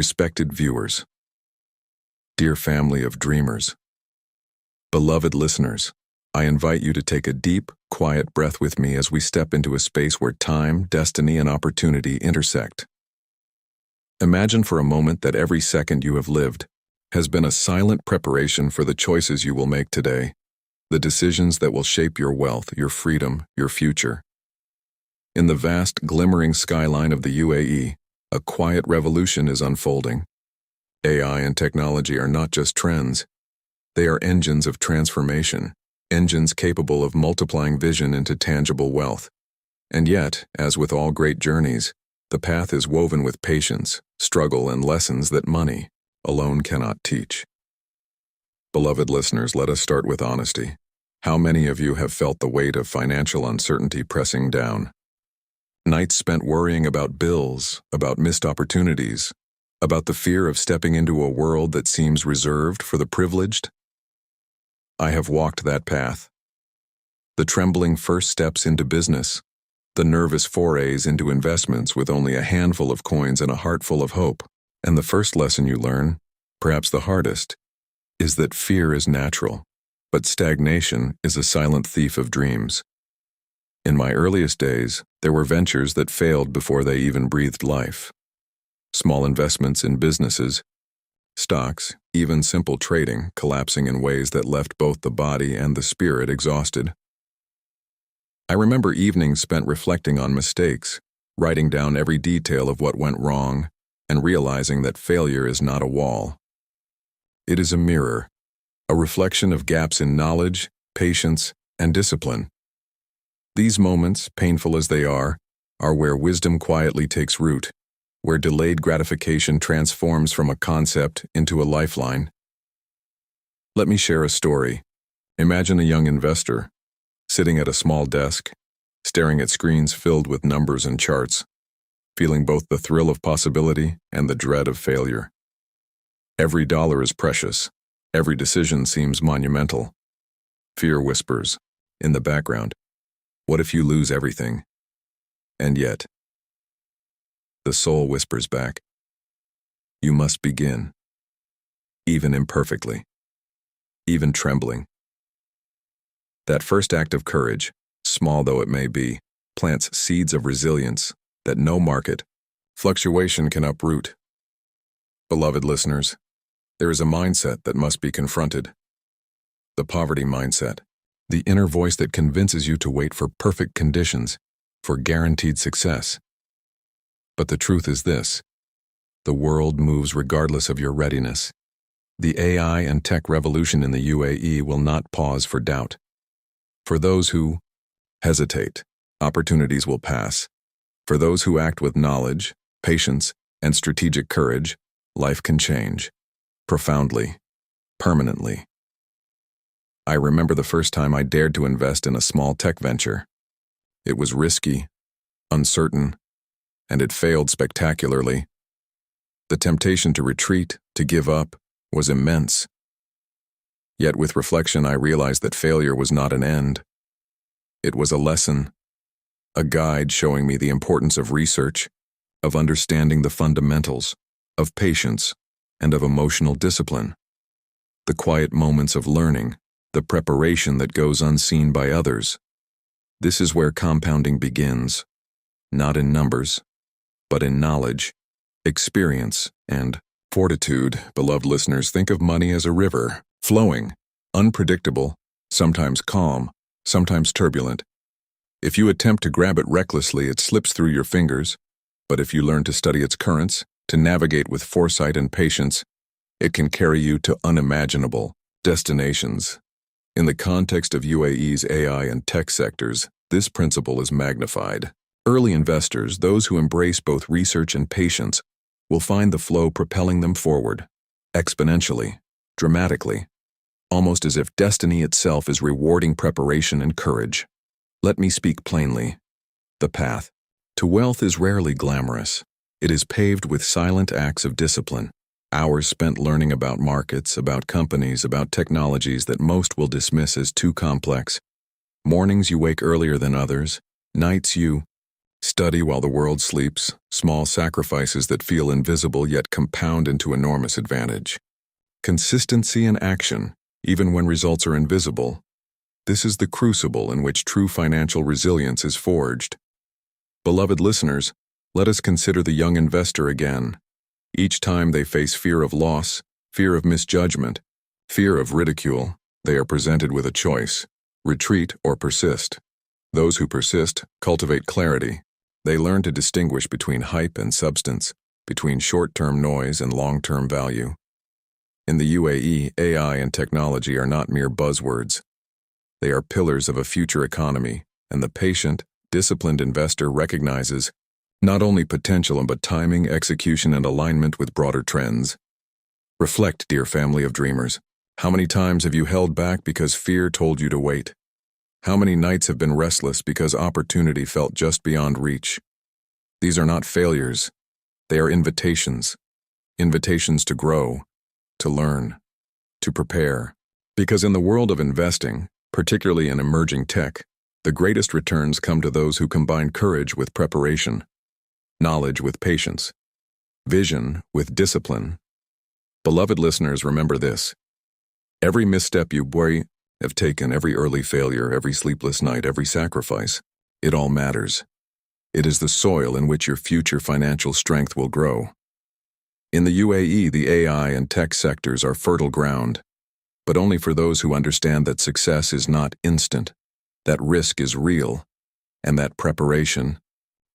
respected viewers, dear family of dreamers, beloved listeners, I invite you to take a deep, quiet breath with me as we step into a space where time, destiny, and opportunity intersect. Imagine for a moment that every second you have lived has been a silent preparation for the choices you will make today, the decisions that will shape your wealth, your freedom, your future. In the vast, glimmering skyline of the UAE, a quiet revolution is unfolding. AI and technology are not just trends. They are engines of transformation, engines capable of multiplying vision into tangible wealth. And yet, as with all great journeys, the path is woven with patience, struggle, and lessons that money alone cannot teach. Beloved listeners, let us start with honesty. How many of you have felt the weight of financial uncertainty pressing down? Nights spent worrying about bills, about missed opportunities, about the fear of stepping into a world that seems reserved for the privileged? I have walked that path. The trembling first steps into business, the nervous forays into investments with only a handful of coins and a heart full of hope. And the first lesson you learn, perhaps the hardest, is that fear is natural, but stagnation is a silent thief of dreams. In my earliest days, there were ventures that failed before they even breathed life. Small investments in businesses, stocks, even simple trading, collapsing in ways that left both the body and the spirit exhausted. I remember evenings spent reflecting on mistakes, writing down every detail of what went wrong, and realizing that failure is not a wall. It is a mirror, a reflection of gaps in knowledge, patience, and discipline. These moments, painful as they are where wisdom quietly takes root, where delayed gratification transforms from a concept into a lifeline. Let me share a story. Imagine a young investor, sitting at a small desk, staring at screens filled with numbers and charts, feeling both the thrill of possibility and the dread of failure. Every dollar is precious. Every decision seems monumental. Fear whispers, in the background, what if you lose everything? And yet, the soul whispers back, you must begin, even imperfectly, even trembling. That first act of courage, small though it may be, plants seeds of resilience that no market, fluctuation can uproot. Beloved listeners, there is a mindset that must be confronted. The poverty mindset, the inner voice that convinces you to wait for perfect conditions, for guaranteed success. But the truth is this: the world moves regardless of your readiness. The AI and tech revolution in the UAE will not pause for doubt. For those who hesitate, opportunities will pass. For those who act with knowledge, patience, and strategic courage, life can change. Profoundly, permanently. I remember the first time I dared to invest in a small tech venture. It was risky, uncertain, and it failed spectacularly. The temptation to retreat, to give up, was immense. Yet with reflection I realized that failure was not an end. It was a lesson, a guide showing me the importance of research, of understanding the fundamentals, of patience, and of emotional discipline. The quiet moments of learning, the preparation that goes unseen by others. This is where compounding begins, not in numbers, but in knowledge, experience, and fortitude. Beloved listeners, think of money as a river, flowing, unpredictable, sometimes calm, sometimes turbulent. If you attempt to grab it recklessly, it slips through your fingers, but if you learn to study its currents, to navigate with foresight and patience, it can carry you to unimaginable destinations. In the context of UAE's AI and tech sectors, this principle is magnified. Early investors, those who embrace both research and patience, will find the flow propelling them forward, exponentially, dramatically, almost as if destiny itself is rewarding preparation and courage. Let me speak plainly. The path to wealth is rarely glamorous. It is paved with silent acts of discipline, hours spent learning about markets, about companies, about technologies that most will dismiss as too complex. Mornings you wake earlier than others, nights you Study while the world sleeps, small sacrifices that feel invisible yet compound into enormous advantage. Consistency in action, even when results are invisible. This is the crucible in which true financial resilience is forged. Beloved listeners, let us consider the young investor again. Each time they face fear of loss, fear of misjudgment, fear of ridicule, they are presented with a choice: retreat or persist. Those who persist cultivate clarity. They learn to distinguish between hype and substance, between short-term noise and long-term value. In the UAE, AI and technology are not mere buzzwords. They are pillars of a future economy, and the patient, disciplined investor recognizes not only potential but timing, execution, and alignment with broader trends. Reflect, dear family of dreamers. How many times have you held back because fear told you to wait? How many nights have been restless because opportunity felt just beyond reach? These are not failures. They are invitations. Invitations to grow, to learn, to prepare. Because in the world of investing, particularly in emerging tech, the greatest returns come to those who combine courage with preparation, knowledge with patience, vision with discipline. Beloved listeners, remember this. Every misstep you have taken, every early failure, every sleepless night, every sacrifice, it all matters. It is the soil in which your future financial strength will grow. In the UAE, the AI and tech sectors are fertile ground, but only for those who understand that success is not instant, that risk is real, and that preparation,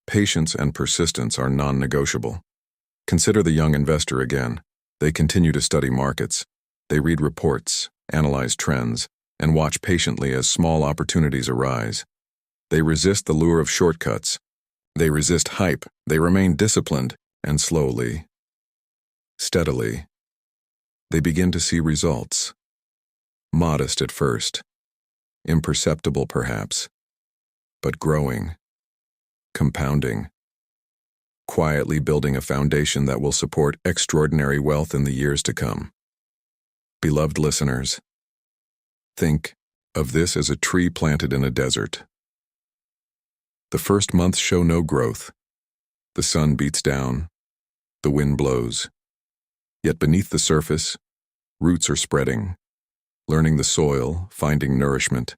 patience, and persistence are non-negotiable. Consider the young investor again. They continue to study markets. They read reports, analyze trends, and watch patiently as small opportunities arise. They resist the lure of shortcuts. They resist hype. They remain disciplined, and slowly, steadily, they begin to see results. Modest at first, imperceptible perhaps, but growing, compounding, quietly building a foundation that will support extraordinary wealth in the years to come. Beloved listeners, think of this as a tree planted in a desert. The first months show no growth. The sun beats down, the wind blows. Yet beneath the surface, roots are spreading, learning the soil, finding nourishment,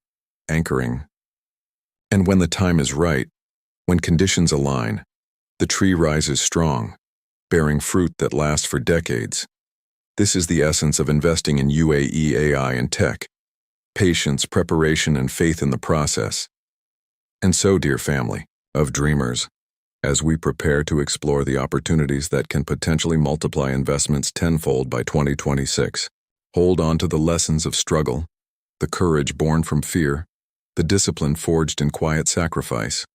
anchoring. And when the time is right, when conditions align, the tree rises strong, bearing fruit that lasts for decades. This is the essence of investing in UAE AI and tech: patience, preparation, and faith in the process. And so, dear family of dreamers, as we prepare to explore the opportunities that can potentially multiply investments tenfold by 2026, hold on to the lessons of struggle, the courage born from fear, the discipline forged in quiet sacrifice.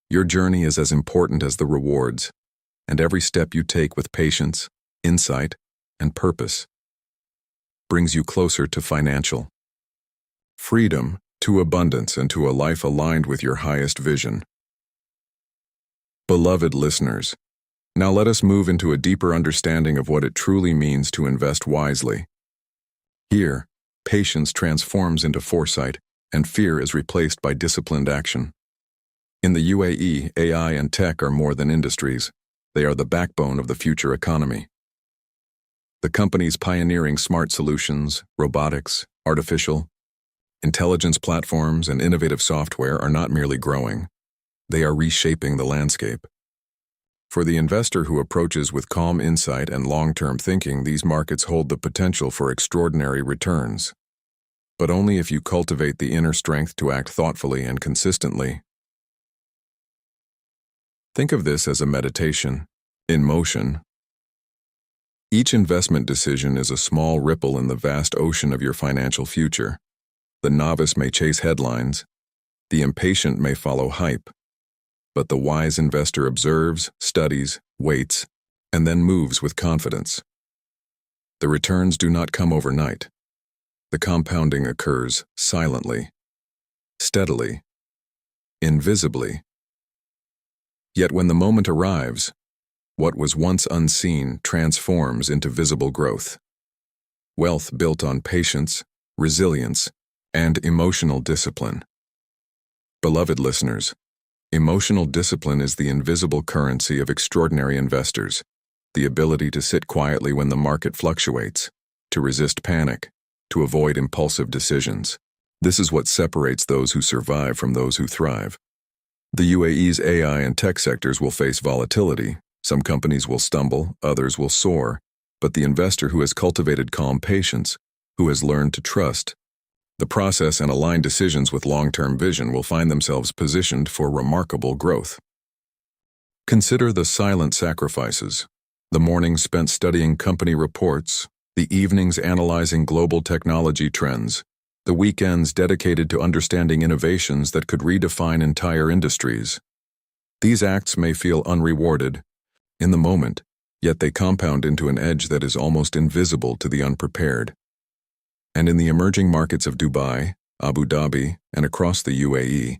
Your journey is as important as the rewards, and every step you take with patience, insight, and purpose brings you closer to financial freedom, to abundance, and to a life aligned with your highest vision. Beloved listeners, now let us move into a deeper understanding of what it truly means to invest wisely. Here, patience transforms into foresight, and fear is replaced by disciplined action. In the UAE, AI and tech are more than industries. They are the backbone of the future economy. The companies pioneering smart solutions, robotics, artificial intelligence platforms, and innovative software are not merely growing. They are reshaping the landscape. For the investor who approaches with calm insight and long-term thinking, these markets hold the potential for extraordinary returns. But only if you cultivate the inner strength to act thoughtfully and consistently. Think of this as a meditation, in motion. Each investment decision is a small ripple in the vast ocean of your financial future. The novice may chase headlines, the impatient may follow hype, but the wise investor observes, studies, waits, and then moves with confidence. The returns do not come overnight. The compounding occurs silently, steadily, invisibly. Yet when the moment arrives, what was once unseen transforms into visible growth. Wealth built on patience, resilience, and emotional discipline. Beloved listeners, Emotional discipline is the invisible currency of extraordinary investors, the ability to sit quietly when the market fluctuates, to resist panic, to avoid impulsive decisions. This is what separates those who survive from those who thrive. The UAE's AI and tech sectors will face volatility. Some companies will stumble, others will soar. But the investor who has cultivated calm patience, who has learned to trust the process and align decisions with long-term vision, will find themselves positioned for remarkable growth. Consider the silent sacrifices. The mornings spent studying company reports, the evenings analyzing global technology trends, the weekends dedicated to understanding innovations that could redefine entire industries. These acts may feel unrewarded in the moment, yet they compound into an edge that is almost invisible to the unprepared. And in the emerging markets of Dubai, Abu Dhabi, and across the UAE,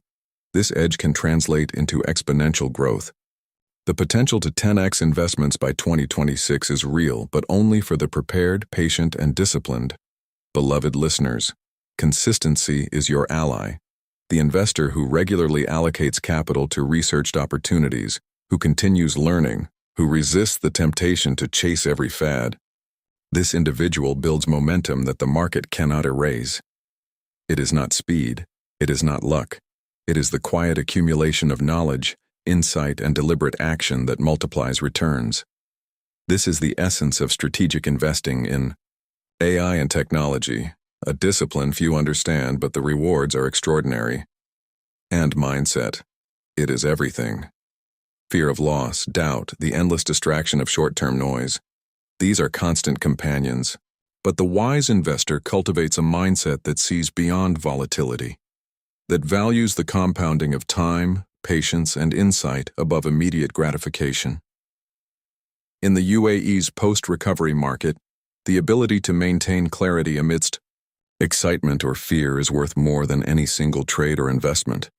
this edge can translate into exponential growth. The potential to 10x investments by 2026 is real, but only for the prepared, patient, and disciplined. Beloved listeners, consistency is your ally. The investor who regularly allocates capital to researched opportunities, who continues learning, who resists the temptation to chase every fad. This individual builds momentum that the market cannot erase. It is not speed, it is not luck. It is the quiet accumulation of knowledge, insight, and deliberate action that multiplies returns. This is the essence of strategic investing in AI and technology, a discipline few understand, but the rewards are extraordinary. And mindset. It is everything. Fear of loss, doubt, the endless distraction of short-term noise. These are constant companions. But the wise investor cultivates a mindset that sees beyond volatility, that values the compounding of time, patience, and insight above immediate gratification. In the UAE's post-recovery market, the ability to maintain clarity amidst excitement or fear is worth more than any single trade or investment.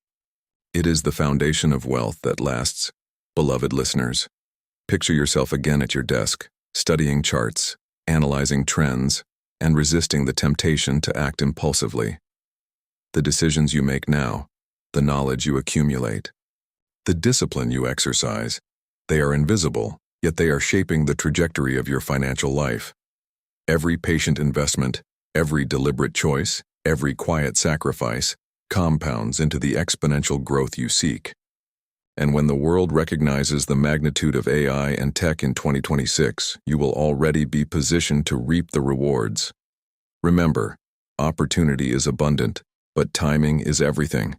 It is the foundation of wealth that lasts. Beloved listeners, picture yourself again at your desk, studying charts, analyzing trends, and resisting the temptation to act impulsively. The decisions you make now, the knowledge you accumulate, the discipline you exercise, they are invisible, yet they are shaping the trajectory of your financial life. Every patient investment, every deliberate choice, every quiet sacrifice compounds into the exponential growth you seek. And when the world recognizes the magnitude of AI and tech in 2026, you will already be positioned to reap the rewards. Remember, opportunity is abundant, but timing is everything.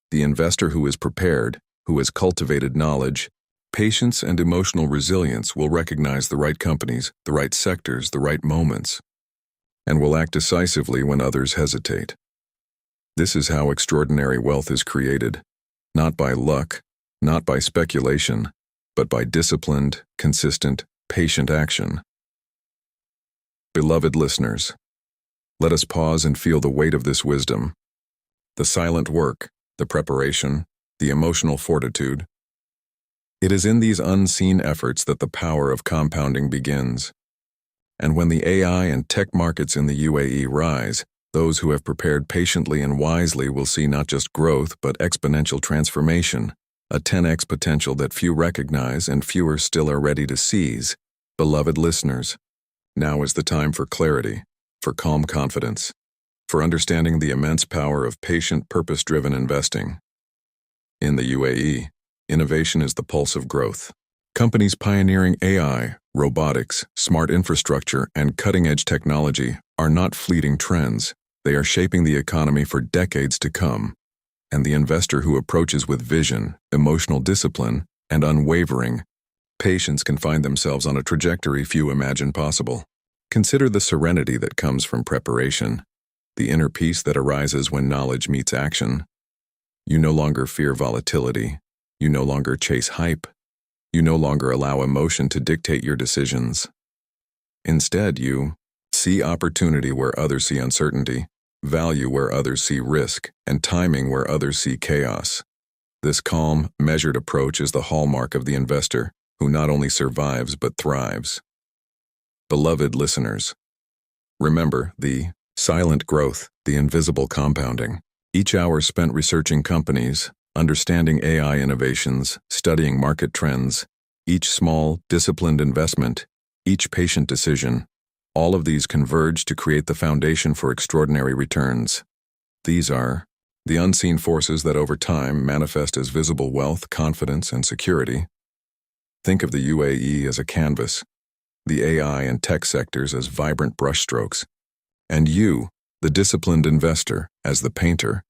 The investor who is prepared, who has cultivated knowledge, patience, and emotional resilience will recognize the right companies, the right sectors, the right moments, and will act decisively when others hesitate. This is how extraordinary wealth is created, not by luck, not by speculation, but by disciplined, consistent, patient action. Beloved listeners, let us pause and feel the weight of this wisdom. The silent work, the preparation, the emotional fortitude. It is in these unseen efforts that the power of compounding begins. And when the AI and tech markets in the UAE rise, those who have prepared patiently and wisely will see not just growth but exponential transformation, a 10x potential that few recognize and fewer still are ready to seize. Beloved listeners, now is the time for clarity, for calm confidence, for understanding the immense power of patient, purpose-driven investing. In the UAE, innovation is the pulse of growth. Companies pioneering AI, robotics, smart infrastructure, and cutting-edge technology are not fleeting trends. They are shaping the economy for decades to come. And the investor who approaches with vision, emotional discipline, and unwavering patience can find themselves on a trajectory few imagine possible. Consider the serenity that comes from preparation, the inner peace that arises when knowledge meets action. You no longer fear volatility. You no longer chase hype. You no longer allow emotion to dictate your decisions. Instead, you see opportunity where others see uncertainty, value where others see risk, and timing where others see chaos. This calm, measured approach is the hallmark of the investor, who not only survives but thrives. Beloved listeners, remember the silent growth, the invisible compounding. Each hour spent researching companies, understanding AI innovations, studying market trends, each small, disciplined investment, each patient decision, all of these converge to create the foundation for extraordinary returns. These are the unseen forces that over time manifest as visible wealth, confidence, and security. Think of the UAE as a canvas, the AI and tech sectors as vibrant brushstrokes, and you, the disciplined investor, as the painter.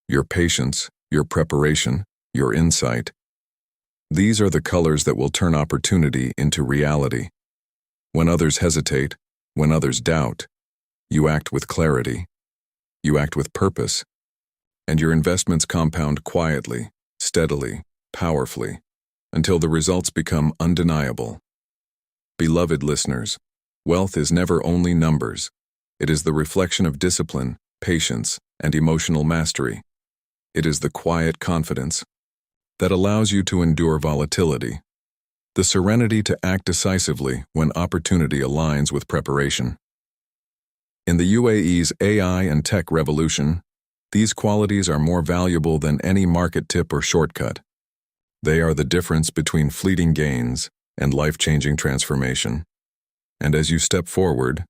Your patience, your preparation, your insight. These are the colors that will turn opportunity into reality. When others hesitate, when others doubt, you act with clarity, you act with purpose, and your investments compound quietly, steadily, powerfully, until the results become undeniable. Beloved listeners, wealth is never only numbers. It is the reflection of discipline, patience, and emotional mastery. It is the quiet confidence that allows you to endure volatility, the serenity to act decisively when opportunity aligns with preparation. In the UAE's AI and tech revolution, these qualities are more valuable than any market tip or shortcut. They are the difference between fleeting gains and life-changing transformation. And as you step forward,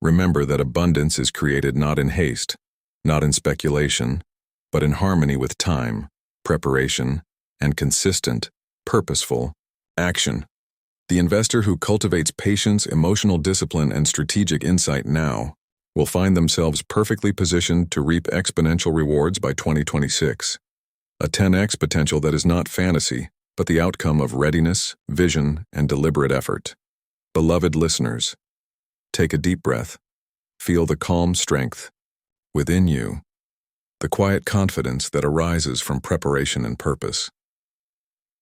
remember that abundance is created not in haste, not in speculation, but in harmony with time, preparation, and consistent, purposeful action. The investor who cultivates patience, emotional discipline, and strategic insight now will find themselves perfectly positioned to reap exponential rewards by 2026. A 10x potential that is not fantasy, but the outcome of readiness, vision, and deliberate effort. Beloved listeners, take a deep breath. Feel the calm strength within you, the quiet confidence that arises from preparation and purpose.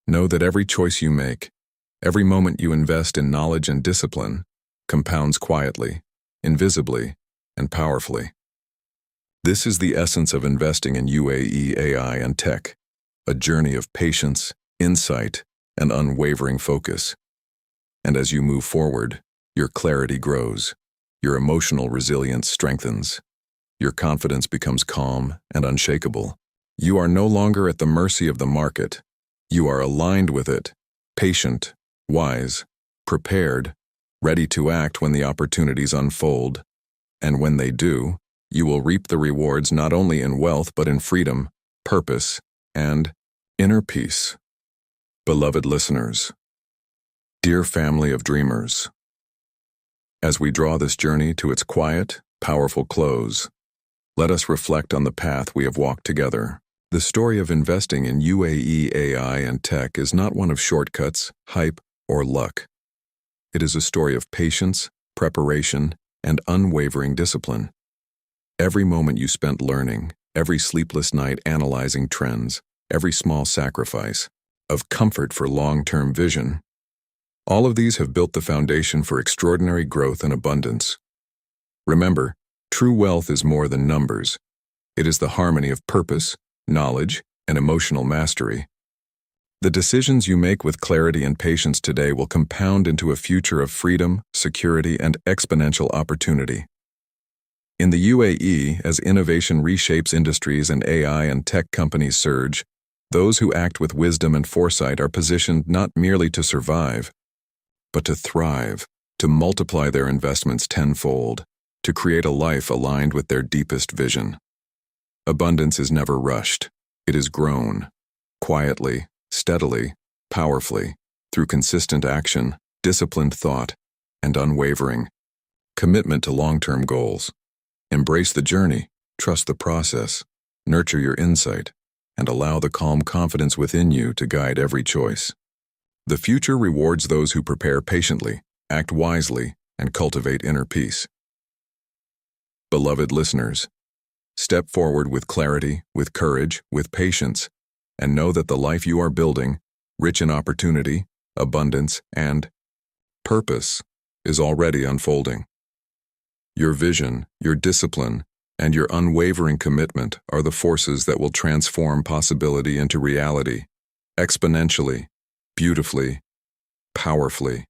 Know that every choice you make, every moment you invest in knowledge and discipline, compounds quietly, invisibly, and powerfully. This is the essence of investing in UAE AI and tech, a journey of patience, insight, and unwavering focus. And as you move forward, your clarity grows, your emotional resilience strengthens, your confidence becomes calm and unshakable. You are no longer at the mercy of the market. You are aligned with it, patient, wise, prepared, ready to act when the opportunities unfold. And when they do, you will reap the rewards not only in wealth but in freedom, purpose, and inner peace. Beloved listeners, dear family of dreamers, as we draw this journey to its quiet, powerful close, let us reflect on the path we have walked together. The story of investing in UAE AI and tech is not one of shortcuts, hype, or luck. It is a story of patience, preparation, and unwavering discipline. Every moment you spent learning, every sleepless night analyzing trends, every small sacrifice of comfort for long-term vision, all of these have built the foundation for extraordinary growth and abundance. Remember, true wealth is more than numbers. It is the harmony of purpose, knowledge, and emotional mastery. The decisions you make with clarity and patience today will compound into a future of freedom, security, and exponential opportunity. In the UAE, as innovation reshapes industries and AI and tech companies surge, those who act with wisdom and foresight are positioned not merely to survive, but to thrive, to multiply their investments tenfold, to create a life aligned with their deepest vision. Abundance is never rushed. It is grown, quietly, steadily, powerfully, through consistent action, disciplined thought, and unwavering commitment to long-term goals. Embrace the journey, trust the process, nurture your insight, and allow the calm confidence within you to guide every choice. The future rewards those who prepare patiently, act wisely, and cultivate inner peace. Beloved listeners, step forward with clarity, with courage, with patience, and know that the life you are building, rich in opportunity, abundance, and purpose, is already unfolding. Your vision, your discipline, and your unwavering commitment are the forces that will transform possibility into reality, exponentially, beautifully, powerfully.